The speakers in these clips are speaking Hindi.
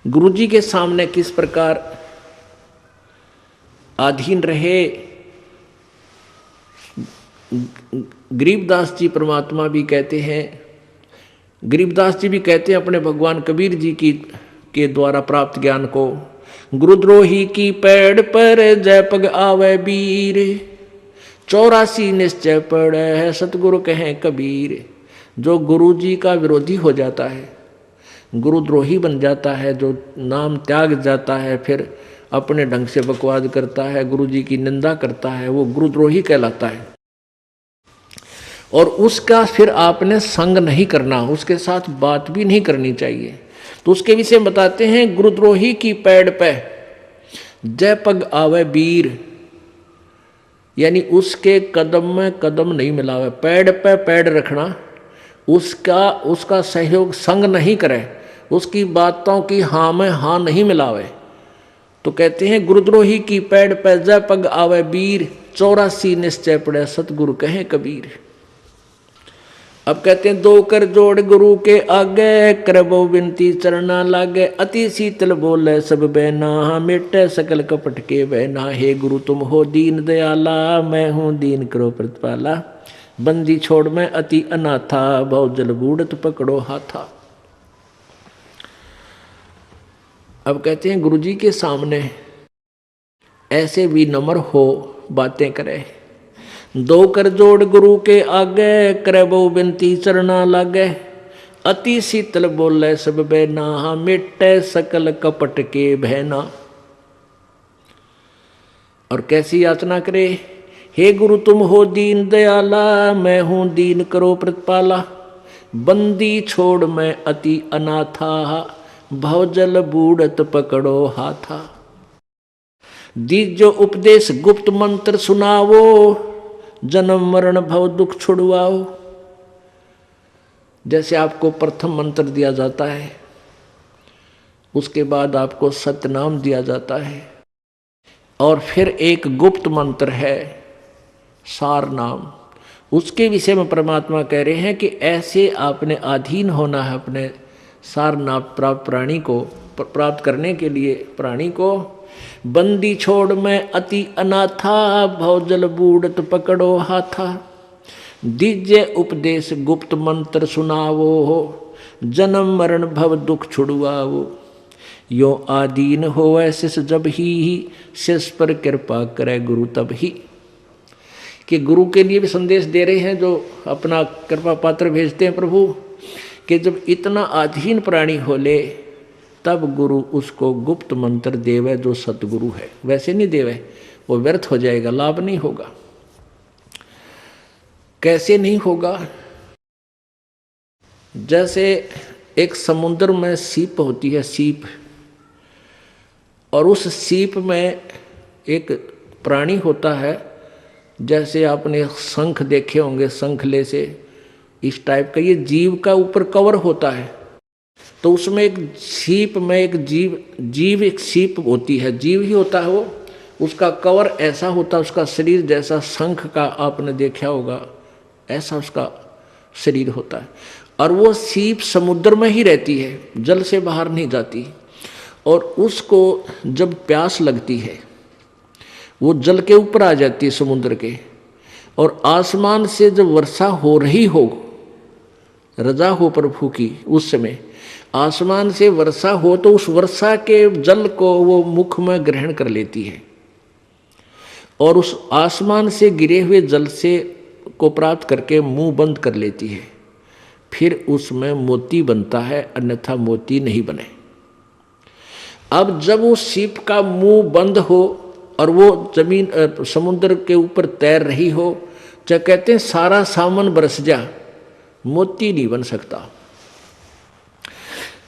गुरुजी के सामने किस प्रकार अधीन रहे। गरीबदास जी परमात्मा भी कहते हैं, गरीबदास जी भी कहते हैं अपने भगवान कबीर जी की के द्वारा प्राप्त ज्ञान को, गुरुद्रोही की पैड़ पर जय पग आवे बीर, 84 निश्चय पड़े है सतगुरु कहें कबीर। जो गुरु जी का विरोधी हो जाता है, गुरुद्रोही बन जाता है, जो नाम त्याग जाता है, फिर अपने ढंग से बकवाद करता है, गुरु जी की निंदा करता है, वो गुरुद्रोही कहलाता है। और उसका फिर आपने संग नहीं करना, उसके साथ बात भी नहीं करनी चाहिए। तो उसके विषय बताते हैं, गुरुद्रोही की पैड़ पे जय पग आवे बीर, यानी उसके कदम में कदम नहीं मिलावे, पैड़ पे पैड़ रखना, उसका सहयोग संग नहीं करे, उसकी बातों की हाँ में हाँ नहीं मिलावे। तो कहते हैं गुरुद्रोही की पैड़ पे जय पग आवे बीर, 84 निश्चय पड़े सतगुरु कहें कबीर। अब कहते हैं दो कर जोड़ गुरु के आगे, करबो विनती चरना लागे, अति शीतल बोले सब बहना, मिटे सकल कपट के बहना। हे गुरु तुम हो दीन दयाला, मैं हूँ दीन करो प्रतिपाला, बंदी छोड़ मैं अति अनाथा, बहु जल बूढ़त पकड़ो हाथा। अब कहते हैं गुरुजी के सामने ऐसे विनम्र हो बातें करे। दो कर जोड़ गुरु के आगे, करे बहु बिनती चरना लागे, अति शीतल बोले सब बहना, मिटे सकल कपट के बहना। और कैसी याचना करे, हे गुरु तुम हो दीन दयाला, मैं हूं दीन करो प्रतिपाला, बंदी छोड़ मैं अति अनाथा, भवजल बूढ़त पकड़ो हाथा। दीजो उपदेश गुप्त मंत्र सुनावो, जन्म मरण भव दुख छुड़वाओ। जैसे आपको प्रथम मंत्र दिया जाता है, उसके बाद आपको सतनाम दिया जाता है, और फिर एक गुप्त मंत्र है सार नाम। उसके विषय में परमात्मा कह रहे हैं कि ऐसे आपने अधीन होना है अपने सार नाम प्राप्त प्राणी को प्राप्त करने के लिए प्राणी को। बंदी छोड़ मैं अति अनाथा, भवजल बूढ़त पकड़ो हाथा। दीजे उपदेश गुप्त मंत्र सुनावो, जन्म मरण भव दुख छुड़वाओ। यो आदीन होवे शिष जब ही, शिष पर कृपा करे गुरु तब ही। कि गुरु के लिए भी संदेश दे रहे हैं जो अपना कृपा पात्र भेजते हैं प्रभु, कि जब इतना अधीन प्राणी हो ले तब गुरु उसको गुप्त मंत्र देवे जो सतगुरु है। वैसे नहीं देवे, वो व्यर्थ हो जाएगा, लाभ नहीं होगा। कैसे नहीं होगा? जैसे एक समुद्र में सीप होती है, सीप, और उस सीप में एक प्राणी होता है, जैसे आपने शंख देखे होंगे, शंखले से इस टाइप का ये जीव का ऊपर कवर होता है। तो उसमें एक सीप में एक जीव एक सीप होती है, जीव ही होता है वो, उसका कवर ऐसा होता है, उसका शरीर जैसा शंख का आपने देखा होगा, ऐसा उसका शरीर होता है। और वो सीप समुद्र में ही रहती है, जल से बाहर नहीं जाती। और उसको जब प्यास लगती है वो जल के ऊपर आ जाती है समुद्र के, और आसमान से जब वर्षा हो रही हो, रजा हो प्रभु की, उस समय आसमान से वर्षा हो तो उस वर्षा के जल को वो मुख में ग्रहण कर लेती है, और उस आसमान से गिरे हुए जल से को प्राप्त करके मुंह बंद कर लेती है। फिर उसमें मोती बनता है, अन्यथा मोती नहीं बने। अब जब उस सीप का मुंह बंद हो और वो जमीन समुद्र के ऊपर तैर रही हो, जब कहते हैं सारा सामान बरस जा, मोती नहीं बन सकता।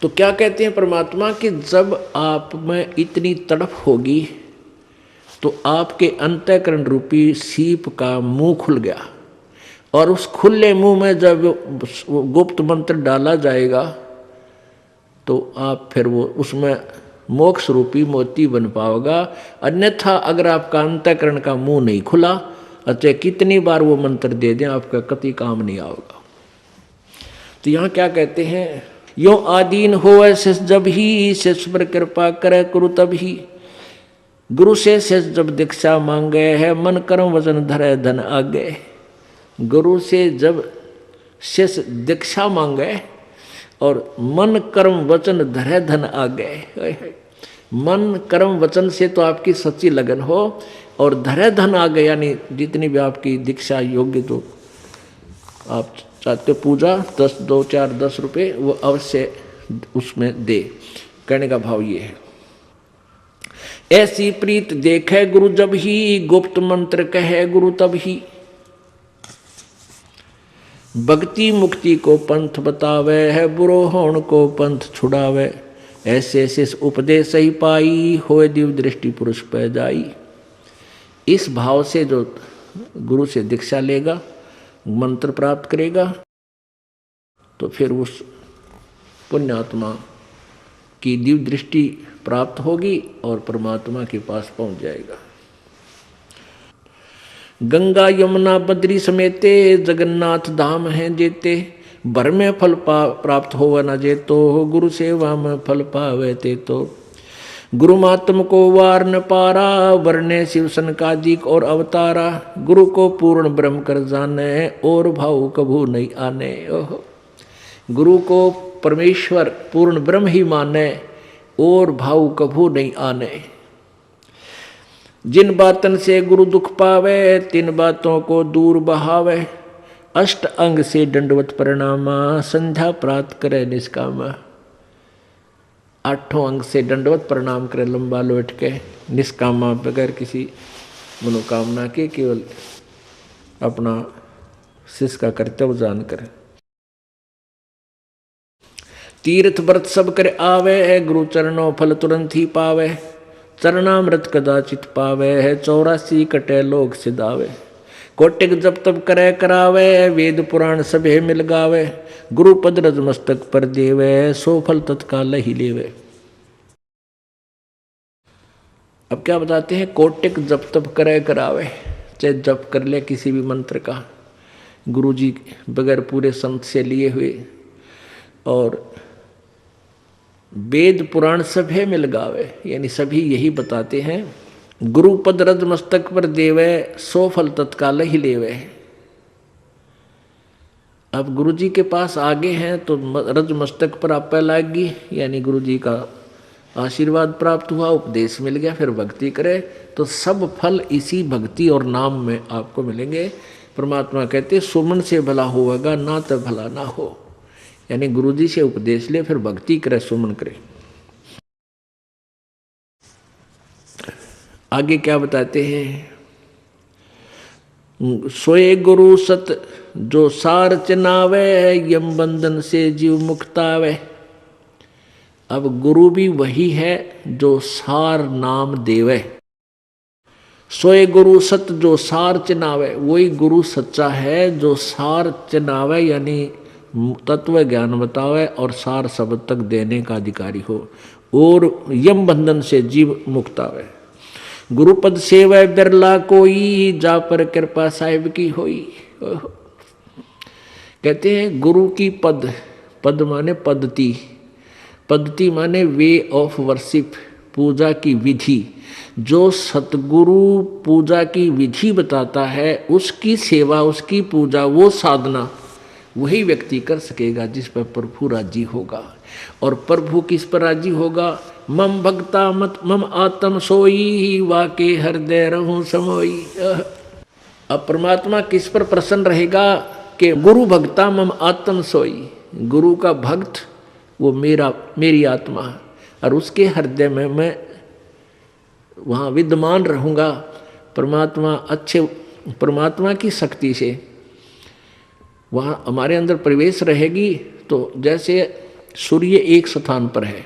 तो क्या कहते हैं परमात्मा कि जब आप में इतनी तड़प होगी तो आपके अंतःकरण रूपी सीप का मुंह खुल गया, और उस खुले मुंह में जब वो गुप्त मंत्र डाला जाएगा तो आप फिर वो उसमें मोक्ष रूपी मोती बन पाओगा। अन्यथा अगर आपका अंतःकरण का मुंह नहीं खुला, चाहे कितनी बार वो मंत्र दे दें, आपका कति काम नहीं आएगा। तो यहाँ क्या कहते हैं, यो आदीन होवे शिष जब ही, शिष पर कृपा करे गुरु तब ही। गुरु से शिष जब दीक्षा मांगे है, मन कर्म वचन धरे धन आगे। गुरु से जब शिष दीक्षा मांगे और मन कर्म वचन धरे धन आगे। मन कर्म वचन से तो आपकी सच्ची लगन हो और धरे धन आगे, यानी जितनी भी आपकी दीक्षा योग्य तो आप चाहते पूजा 10 2 4 10 रुपये वो अवश्य उसमें दे। कहने का भाव ये है। ऐसी प्रीत देखे गुरु जब ही, गुप्त मंत्र कहे गुरु तब ही। भक्ति मुक्ति को पंथ बतावे है, बुरो होण को पंथ छुड़ावे। ऐसे शिष उपदेश ही पाई, होए दिव्य दृष्टि पुरुष पै जाई। इस भाव से जो गुरु से दीक्षा लेगा, मंत्र प्राप्त करेगा, तो फिर उस पुण्यात्मा की दिव्य दृष्टि प्राप्त होगी और परमात्मा के पास पहुंच जाएगा। गंगा यमुना बद्री समेते, जगन्नाथ धाम हैं जेते। भर में फल प्राप्त हो न जेतो, गुरु सेवा में फल पावे ते तो। गुरु मातम को वार न पारा, वर्णे शिव सनकादिक और अवतारा। गुरु को पूर्ण ब्रह्म कर जाने, और भाव कभू नहीं आने। ओहो, गुरु को परमेश्वर पूर्ण ब्रह्म ही माने और भाव कभू नहीं आने। जिन बातन से गुरु दुख पावे, तिन बातों को दूर बहावे। अष्ट अंग से दंडवत प्रणामा, संध्या प्राप्त करे निष्कामा। 8 अंग से दंडवत प्रणाम करे लंबा लौट के, निष्कामा बगैर किसी मनोकामना के, केवल अपना शिष्य का कर्तव्य जानकर। तीर्थ व्रत सब करे आवे, गुरु चरणों फल तुरंत ही पावे। चरणामृत कदाचित पावे है, 84 कटे लोग सिधावे। कोटिक जब तब करे करावे, वेद पुराण सभे मिल गावे। गुरु पद रज मस्तक पर देवे, सो फल तत्काल ही लेवे। अब क्या बताते हैं? कोटिक जब तब करे करावे, चाहे जप कर ले किसी भी मंत्र का, गुरु जी बगैर पूरे संत से लिए हुए, और वेद पुराण सभे मिल गावे, यानी सभी यही बताते हैं। गुरु पद रज मस्तक पर देवे, सो फल तत्काल ही लेवे। अब गुरु जी के पास आगे हैं तो रज मस्तक पर आप लागी, यानी गुरु जी का आशीर्वाद प्राप्त हुआ, उपदेश मिल गया, फिर भक्ति करे तो सब फल इसी भक्ति और नाम में आपको मिलेंगे। परमात्मा कहते सुमन से भला होगा, ना तो भला ना हो। यानी गुरु जी से उपदेश ले, फिर भक्ति करे, सुमन करे। आगे क्या बताते हैं? सोए गुरु सत जो सार चिनावे, यम बंधन से जीव मुक्तावे। अब गुरु भी वही है जो सार नाम देवे। सोए गुरु सत जो सार चिनावे, वही गुरु सच्चा है जो सार चिनावे, यानी तत्व ज्ञान बतावे और सार शब्द तक देने का अधिकारी हो, और यम बंधन से जीव मुक्त आवे। गुरुपद सेवै बिरला कोई, जा पर कृपा साहिब की होई। कहते हैं गुरु की पद, पद माने पद्धति, पद्धति माने वे ऑफ वर्शिप, पूजा की विधि। जो सतगुरु पूजा की विधि बताता है, उसकी सेवा, उसकी पूजा, वो साधना वही व्यक्ति कर सकेगा जिस पर प्रभु राजी होगा। और प्रभु किस पर राजी होगा? मम भक्ता मत मम आत्म सोई, वाके हृदय रहूं समोई। अब परमात्मा किस पर प्रसन्न रहेगा? कि गुरु भक्ता मम आत्म सोई, गुरु का भक्त वो मेरी आत्मा, और उसके हृदय में मैं वहाँ विद्यमान रहूँगा। परमात्मा अच्छे, परमात्मा की शक्ति से वहाँ हमारे अंदर प्रवेश रहेगी। तो जैसे सूर्य एक स्थान पर है,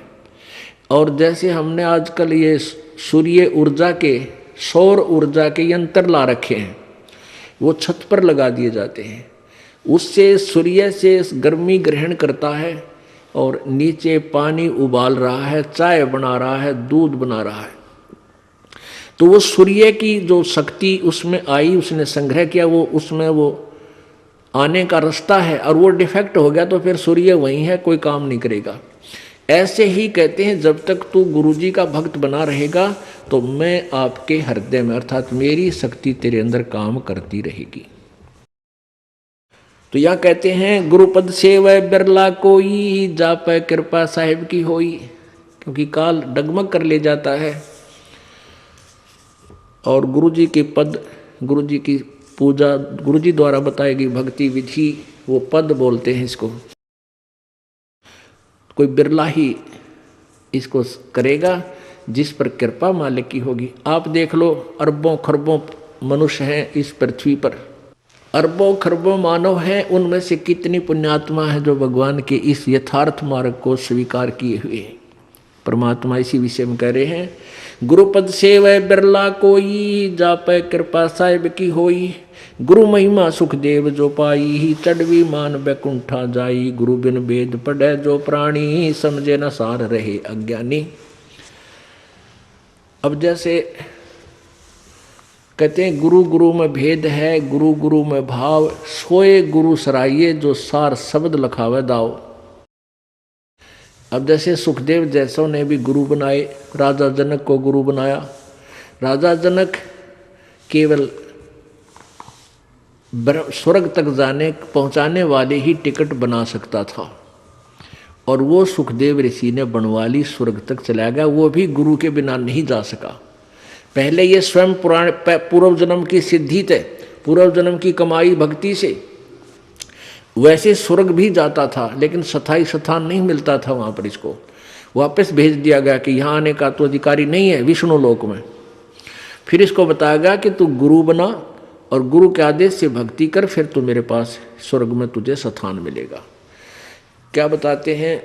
और जैसे हमने आजकल ये सूर्य ऊर्जा के, सौर ऊर्जा के यंत्र ला रखे हैं, वो छत पर लगा दिए जाते हैं। उससे सूर्य से गर्मी ग्रहण करता है और नीचे पानी उबाल रहा है, चाय बना रहा है, दूध बना रहा है। तो वो सूर्य की जो शक्ति उसमें आई, उसने संग्रह किया, वो उसमें वो आने का रास्ता है और वो डिफेक्ट हो गया तो फिर सूर्य वहीं है, कोई काम नहीं करेगा। ऐसे ही कहते हैं जब तक तू गुरुजी का भक्त बना रहेगा तो मैं आपके हृदय में अर्थात मेरी शक्ति तेरे अंदर काम करती रहेगी। तो यह कहते हैं गुरुपद सेवै बिरला कोई, जापै कृपा साहिब की होई, क्योंकि काल डगमग कर ले जाता है और गुरुजी के पद, गुरुजी की पूजा, गुरुजी द्वारा बताई गई भक्ति विधि, वो पद बोलते हैं इसको। कोई बिरला ही इसको करेगा जिस पर कृपा मालिक की होगी। आप देख लो अरबों खरबों मनुष्य हैं इस पृथ्वी पर, अरबों खरबों मानव हैं, उनमें से कितनी पुण्यात्मा है जो भगवान के इस यथार्थ मार्ग को स्वीकार किए हुए हैं। परमात्मा इसी विषय में कह रहे हैं, गुरुपद सेवै बिरला कोई, जापै कृपा साहिब की होई, गुरु महिमा सुखदेव जो पाई, ही चढ़वी मान बैकुंठा जाई, गुरु बिन वेद पढ़ै जो प्राणी, समझे न सार रहे अज्ञानी। अब जैसे कहते हैं गुरु गुरु में भेद है, गुरु गुरु में भाव, सोए गुरु सराइये, जो सार शब्द लखावे दाव। अब जैसे सुखदेव जैसों ने भी गुरु बनाए, राजा जनक को गुरु बनाया। राजा जनक केवल स्वर्ग तक जाने पहुंचाने वाले ही टिकट बना सकता था और वो सुखदेव ऋषि ने बनवाली स्वर्ग तक चला गया, वो भी गुरु के बिना नहीं जा सका। पहले ये स्वयं पूर्व जन्म की सिद्धि थे, पूर्व जन्म की कमाई भक्ति से वैसे स्वर्ग भी जाता था, लेकिन स्थायी स्थान नहीं मिलता था वहाँ पर। इसको वापस भेज दिया गया कि यहाँ आने का तो अधिकारी नहीं है विष्णु लोक में। फिर इसको बताया गया कि तू गुरु बना और गुरु के आदेश से भक्ति कर, फिर तू मेरे पास स्वर्ग में तुझे स्थान मिलेगा। क्या बताते हैं,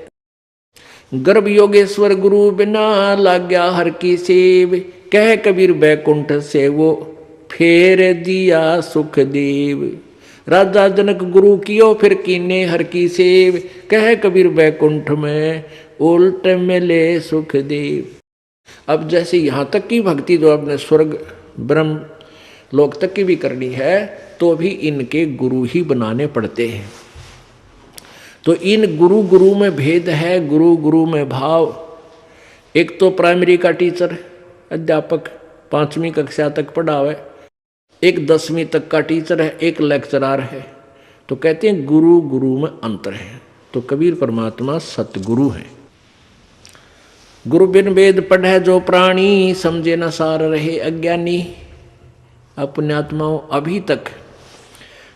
गर्भ योगेश्वर गुरु बिना लाग्या हर की सेव, कह कबीर बैकुंठ से वो फेर दिया सुखदेव। राजा जनक गुरु कियो फिर कीने हर की सेव, कह कबीर बैकुंठ में उल्ट मिले सुखदेव। अब जैसे यहाँ तक की भक्ति जो अपने स्वर्ग ब्रह्म लोक तक की भी करनी है तो भी इनके गुरु ही बनाने पड़ते हैं। तो इन गुरु गुरु में भेद है, गुरु गुरु में भाव। एक तो प्राइमरी का टीचर अध्यापक 5वीं कक्षा तक पढ़ावे, एक 10वीं तक का टीचर है, एक लेक्चरार है। तो कहते हैं गुरु गुरु में अंतर है। तो कबीर परमात्मा सतगुरु है। गुरु बिन वेद पढ़े जो प्राणी, समझे न सार रहे अज्ञानी। पुण्यात्माओं, अभी तक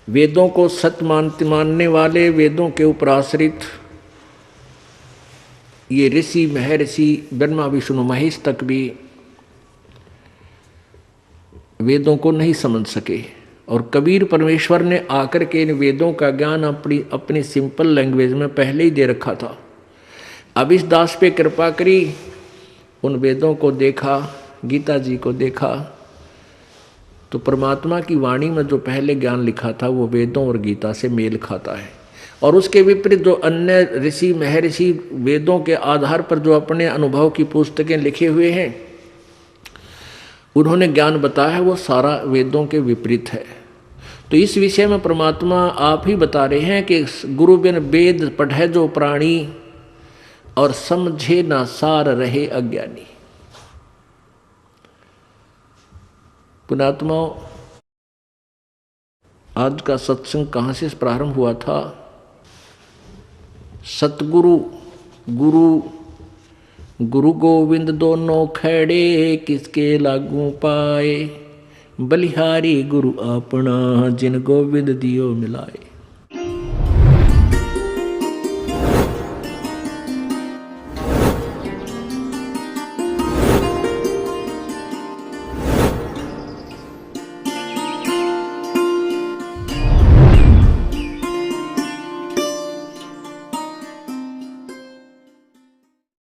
वेदों को सत्य मानने वाले, वेदों के ऊपर आश्रित ये ऋषि महर्षि ब्रह्मा विष्णु महेश तक भी वेदों को नहीं समझ सके। और कबीर परमेश्वर ने आकर के इन वेदों का ज्ञान अपनी सिंपल लैंग्वेज में पहले ही दे रखा था। अब इस दास पे कृपा करी, उन वेदों को देखा, गीता जी को देखा, तो परमात्मा की वाणी में जो पहले ज्ञान लिखा था वो वेदों और गीता से मेल खाता है। और उसके विपरीत जो अन्य ऋषि महर्षि वेदों के आधार पर जो अपने अनुभव की पुस्तकें लिखे हुए हैं, उन्होंने ज्ञान बताया है, वो सारा वेदों के विपरीत है। तो इस विषय में परमात्मा आप ही बता रहे हैं कि गुरु बिन वेद पढ़े जो प्राणी, और समझे ना सार रहे अज्ञानी। पुण्यात्माओं, आज का सत्संग कहाँ से प्रारंभ हुआ था? सतगुरु गुरु गुरु गोविंद दोनों खड़े, किसके लागू पाए, बलिहारी गुरु अपना, जिन गोविंद दियो मिलाए।